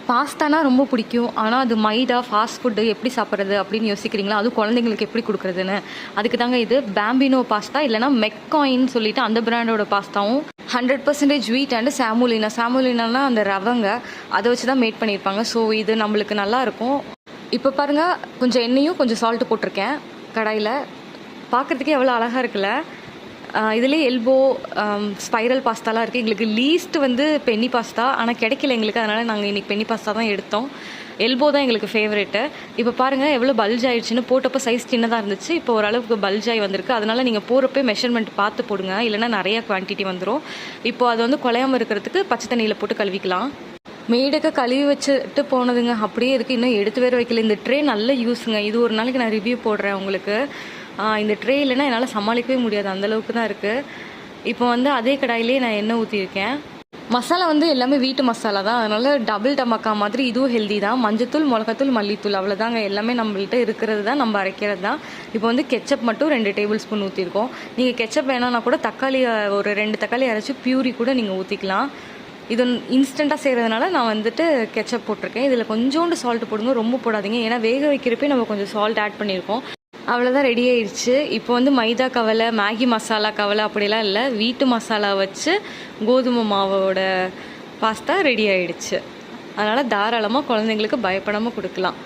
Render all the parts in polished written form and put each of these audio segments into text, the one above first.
பாஸ்தானா ரொம்ப பிடிக்கும். ஆனால் அது மைதா ஃபாஸ்ட் ஃபுட்டு எப்படி சாப்பிட்றது அப்படின்னு யோசிக்கிறீங்களா? அதுவும் குழந்தைங்களுக்கு எப்படி கொடுக்குறதுன்னு. அதுக்கு தாங்க இது பேம்பினோ பாஸ்தா இல்லைனா மெக்காயின்னு சொல்லிட்டு அந்த பிராண்டோட பாஸ்தாவும் 100% வீட் அண்டு சாமுலினானா அந்த ரவைங்க, அதை வச்சு தான் மேட் பண்ணியிருப்பாங்க. ஸோ இது நம்மளுக்கு நல்லாயிருக்கும். இப்போ பாருங்கள், கொஞ்சம் எண்ணெயும் கொஞ்சம் சால்ட்டு போட்டிருக்கேன் கடாயில். பார்க்குறதுக்கே எவ்வளோ அழகாக இருக்குல்ல. இதிலே எல்போ ஸ்பைரல் பாஸ்தாலாம் இருக்குது. எங்களுக்கு லீஸ்ட் வந்து பென்னி பாஸ்தா, ஆனால் கிடைக்கல எங்களுக்கு. அதனால் நாங்கள் இன்றைக்கி பென்னி பாஸ்தா தான் எடுத்தோம். எல்போ தான் எங்களுக்கு ஃபேவரெட்டு. இப்போ பாருங்கள் எவ்வளோ பல்ஜ் ஆகிடுச்சின்னு. போட்டப்போ சைஸ் சின்னதாக இருந்துச்சு, இப்போ ஓரளவுக்கு பல்ஜ் ஆகி வந்திருக்கு. அதனால் நீங்கள் போகிறப்பே மெஷர்மெண்ட் பார்த்து போடுங்க, இல்லைனா நிறையா குவான்டிட்டி வந்துடும். இப்போது அது வந்து குலையாமல் இருக்கிறதுக்கு பச்சை தண்ணியில் போட்டு கழுவிக்கலாம். மேடக்க கழுவி வச்சுட்டு போனதுங்க அப்படியே இருக்குது. இன்னும் எடுத்து வேறு வைக்கல. இந்த ட்ரே நல்ல யூஸுங்க. இது ஒரு நாளைக்கு நான் ரிவ்யூ போடுறேன் உங்களுக்கு. இந்த ட்ரே இல்லைன்னா என்னால் சமாளிக்கவே முடியாது, அந்தளவுக்கு தான் இருக்குது. இப்போ வந்து அதே கடாயிலே நான் எண்ணெய் ஊற்றிருக்கேன். மசாலா வந்து எல்லாமே வீட்டு மசாலா தான், அதனால் டபுள் டமக்கா மாதிரி இதுவும் ஹெல்தி தான். மஞ்சத்தூள், மிளகாத்தூள், மல்லித்தூள், அவ்வளோதாங்க. எல்லாமே நம்மள்கிட்ட இருக்கிறது தான், நம்ம அரைக்கிறது தான். இப்போ வந்து கெச்சப் மட்டும் 2 டேபிள் ஸ்பூன் ஊற்றிருக்கோம். நீங்கள் கெச்சப் வேணான்னா கூட தக்காளி ஒரு 2 தக்காளி அரைச்சி பியூரி கூட நீங்கள் ஊற்றிக்கலாம். இது இன்ஸ்டண்ட்டாக செய்கிறதுனால நான் வந்துட்டு கெச்சப் போட்டிருக்கேன். இதில் கொஞ்சோண்டு சால்ட்டு போடுங்க, ரொம்ப போடாதீங்க. ஏன்னா வேக வைக்கிறப்பே நம்ம கொஞ்சம் சால்ட் ஆட் பண்ணியிருக்கோம். அவ்வளோதான், ரெடி ஆயிடுச்சு. இப்போ வந்து மைதா கவலை, மேகி மசாலா கவலை அப்படிலாம் இல்லை, வீட்டு மசாலா வச்சு கோதுமை மாவோட பாஸ்தா ரெடி ஆயிடுச்சு. அதனால் தாராளமாக குழந்தைங்களுக்கு பயப்படாமல் கொடுக்கலாம்.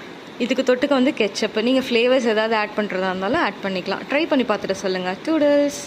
இதுக்கு தொட்டுக்க வந்து கெச்சப்பு. நீங்கள் ஃப்ளேவர்ஸ் ஏதாவது ஆட் பண்ணுறதா இருந்தாலும் ஆட் பண்ணிக்கலாம். ட்ரை பண்ணி பார்த்துட்டு சொல்லுங்கள். டூடல்ஸ்.